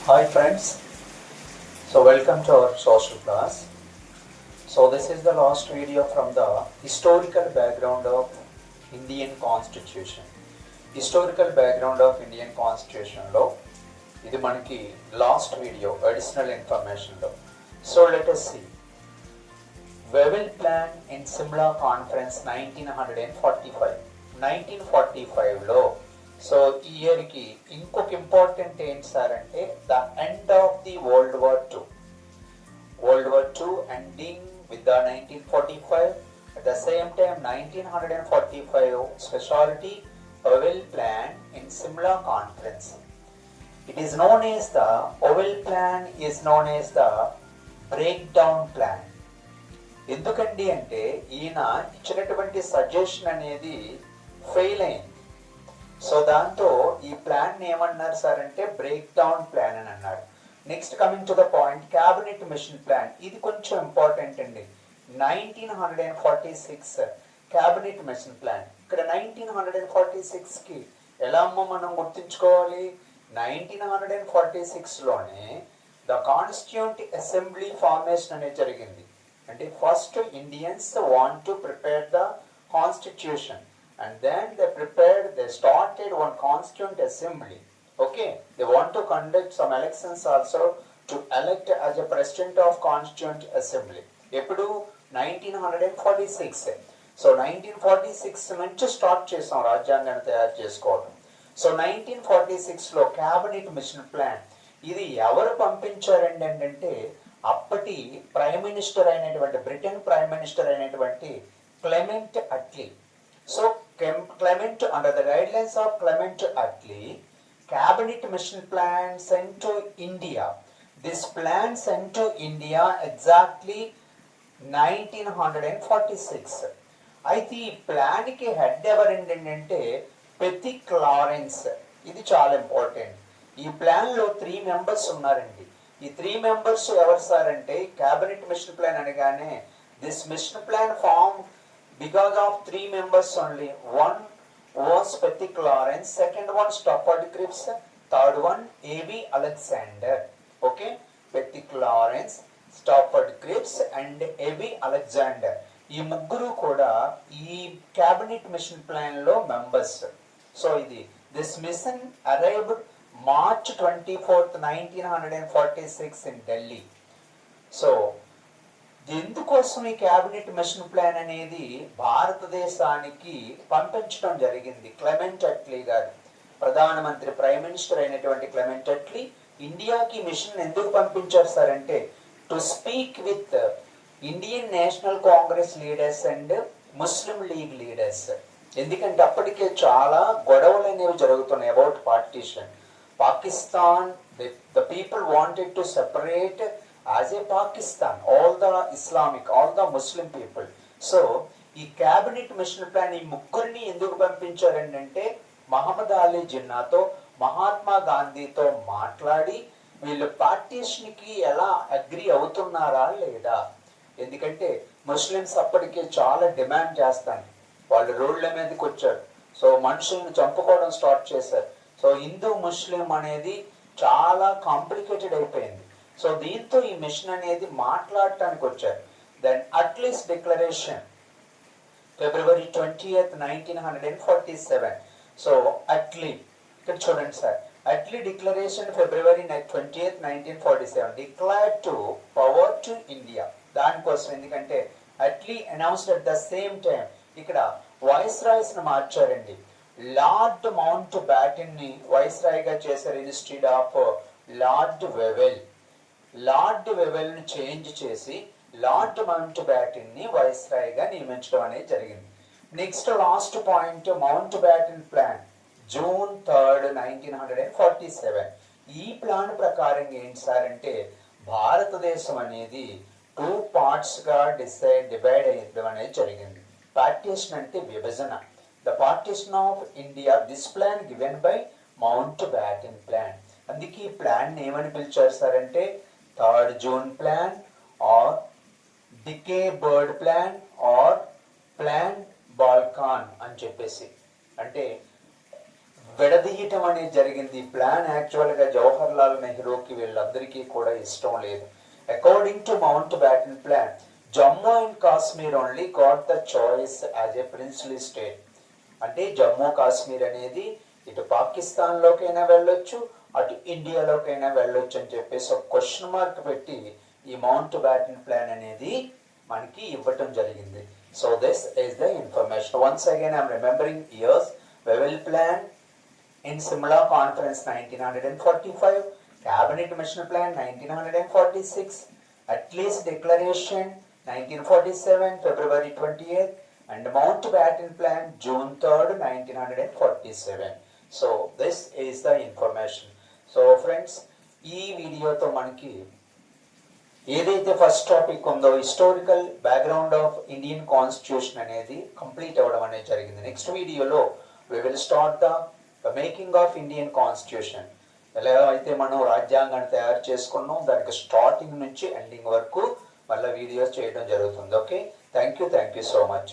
Hi friends, so welcome to our social class. So this is the last video from the historical background of Indian Constitution. Historical background of Indian Constitution lo ఇది మనకి last video additional information లో. So let us see. Wavell Plan in Simla Conference 1945. 1945 లో so ఈ ఇయర్కి ఇంకొక important ఏంటి sir అంటే the end of the world war two ending with the 1945. At the same time 1945 speciality Wavell Plan in Simla Conference. It is known as the Wavell Plan is known as the breakdown plan. ఎందుకండి అంటే ఈయన ఇచ్చినటువంటి suggestion అనేది fail అయింది. So దాంతో ఈ plan ఏమన్నారు sir అంటే బ్రేక్ డౌన్ ప్లాన్ అని అన్నారు. Next coming to the point cabinet mission plan. ఇది కొంచెం ఇంపార్టెంట్ అండి. 1946 క్యాబినెట్ మిషన్ ప్లాన్. ఇక్కడ 1946 కి ఎలా అమ్మో మనం గుర్తుంచుకోవాలి. 1946 లోనే ద కాన్స్టిట్యూంట్ అసెంబ్లీ ఫార్మేషన్ అనేది జరిగింది. అంటే first Indians want to prepare the constitution and then they started one constituent assembly. Okay, they want to conduct some elections also to elect as a president of constituent assembly. ఎప్పుడు 1946. So 1946 నుంచి start చేసాం రాజ్యాంగాన్ని తయారు చేసుకోవడం. So 1946లో cabinet mission plan ఇది ఎవరు పంపించారండి అంటే అప్పటి ప్రైమ్ మినిస్టర్ అయినటువంటి బ్రిటన్ ప్రైమ్ మినిస్టర్ అయినటువంటి Clement Atlee. So Clement, under the guidelines of Clement Attlee, cabinet mission plan sent to India. This plan sent to India exactly 1946. అయితే ఈ ప్లాన్ కి హెడ్ ఎవరంటే పెతిక్ లారెన్స్. ఇది చాలా ఇంపార్టెంట్. ఈ ప్లాన్ లో 3 మెంబర్స్ ఉన్నారండి. ఈ 3 మెంబర్స్ ఎవరు సార్ అంటే క్యాబినెట్ మిషన్ ప్లాన్ అనగానే this mission plan form because of 3 members only. One was Petik Lawrence, second one Stafford Cripps, third one A.V. Alexander. Okay, Petik Lawrence, Stafford Cripps and A.V. Alexander. ఈ ముగ్గురు కూడా ఈ cabinet mission plan లో members. So ఇది this mission arrived March 24th 1946 in Delhi. So ఎందుకోసం ఈ cabinet mission plan అనేది భారతదేశానికి పంపించడం జరిగింది. క్లెమెంట్ అట్లీ గారు ప్రధానమంత్రి ప్రైమ్ మినిస్టర్ అయినటువంటి క్లెమెంట్ అట్లీ ఇండియాకి మిషన్ ఎందుకు పంపించారు సార్ అంటే to speak with Indian national Congress leaders and Muslim league leaders. ఎందుకంటే అప్పటికే చాలా గొడవలు అనేవి జరుగుతున్నాయి about partition. Pakistan the people wanted to separate as a Pakistan, all the Muslim people. So ఈ క్యాబినెట్ మిషన్ ప్లాన్ ఈ ముగ్గురిని ఎందుకు పంపించారంటే మహమ్మద్ అలీ జిన్నాతో మహాత్మా గాంధీతో మాట్లాడి వీళ్ళు పార్టీషన్ కి ఎలా అగ్రి అవుతున్నారా లేదా. ఎందుకంటే ముస్లిమ్స్ అప్పటికే చాలా డిమాండ్ చేస్తాను. వాళ్ళు రోడ్ల మీదకి వచ్చారు. సో మనుషులను చంపుకోవడం స్టార్ట్ చేశారు. సో హిందూ ముస్లిం అనేది చాలా కాంప్లికేటెడ్ అయిపోయింది. సో దీంతో ఈ మిషన్ అనేది మాట్లాడటానికి వచ్చారు. Then Attlee's declaration February 20th 1947. So Attlee ఇక్కడ చూడండి sir, Attlee declaration February 20th 1947 declared to power to India. దానికోసం ఎందుకంటే Attlee announced at the same time ఇక్కడ వైస్ రాయ్స్ ని మార్చారండి. లార్డ్ మౌంట్ బ్యాటన్ ని వైస్ రాయ్ గా చేశారు instead of Lord Wavell. Lord Wavell ని చేంజ్ చేసి లార్డ్ మౌంట్ బ్యాటన్ ని వైస్ రాయ్ గా నియమించడం అనేది జరిగింది. Next last point Mountbatten plan June 3rd 1947. ఈ ప్లాన్ ప్రకారం ఏంటి సార్ అంటే భారతదేశం అనేది 2 పార్ట్స్ గా డివైడ్ అయ్యడం అనేది జరిగింది. పార్టీషన్ అంటే విభజన. The partition of India, this plan given by Mountbatten plan. అందుకే ఈ ప్లాన్ ఏమని పిలిచారు సార్ అంటే 3rd June plan or Dickie Bird plan or plan Balkan అని చెప్పేసి. అంటే విడదీయటం అనేది జరిగింది. ఈ ప్లాన్ యాక్చువల్గా జవహర్ లాల్ నెహ్రూకి వీళ్ళందరికీ కూడా ఇష్టం లేదు. According to mount baton plan, Jammu and Kashmir only got the choice as a princely state. అంటే జమ్మూ కాశ్మీర్ అనేది ఇటు పాకిస్తాన్లోకైనా వెళ్ళొచ్చు, అటు ఇండియాలోకైనా వెళ్ళొచ్చు అని చెప్పేసి ఒక క్వశ్చన్ మార్క్ పెట్టి ఈ మౌంట్ బ్యాటన్ ప్లాన్ అనేది మనకి ఇవ్వటం జరిగింది. So this is the information. Once again I'm remembering years. వెవెల్ plan in Simla Conference 1945, Cabinet Mission Plan 1946, At least Declaration 1947, February 28th, and Mountbatten Plan June 3rd, 1947. So this is the information. So friends, ఈ వీడియోతో మనకి ఏదైతే first topic ఉందో historical background of Indian constitution అనేది complete అవ్వడం అనేది జరిగింది. Next వీడియోలో we will start the making of Indian constitution. ఎలా అయితే మనం రాజ్యాంగాన్ని తయారు చేసుకున్నాం దానికి స్టార్టింగ్ నుంచి ఎండింగ్ వరకు మళ్ళీ వీడియోస్ చేయడం జరుగుతుంది. Okay, thank you so much.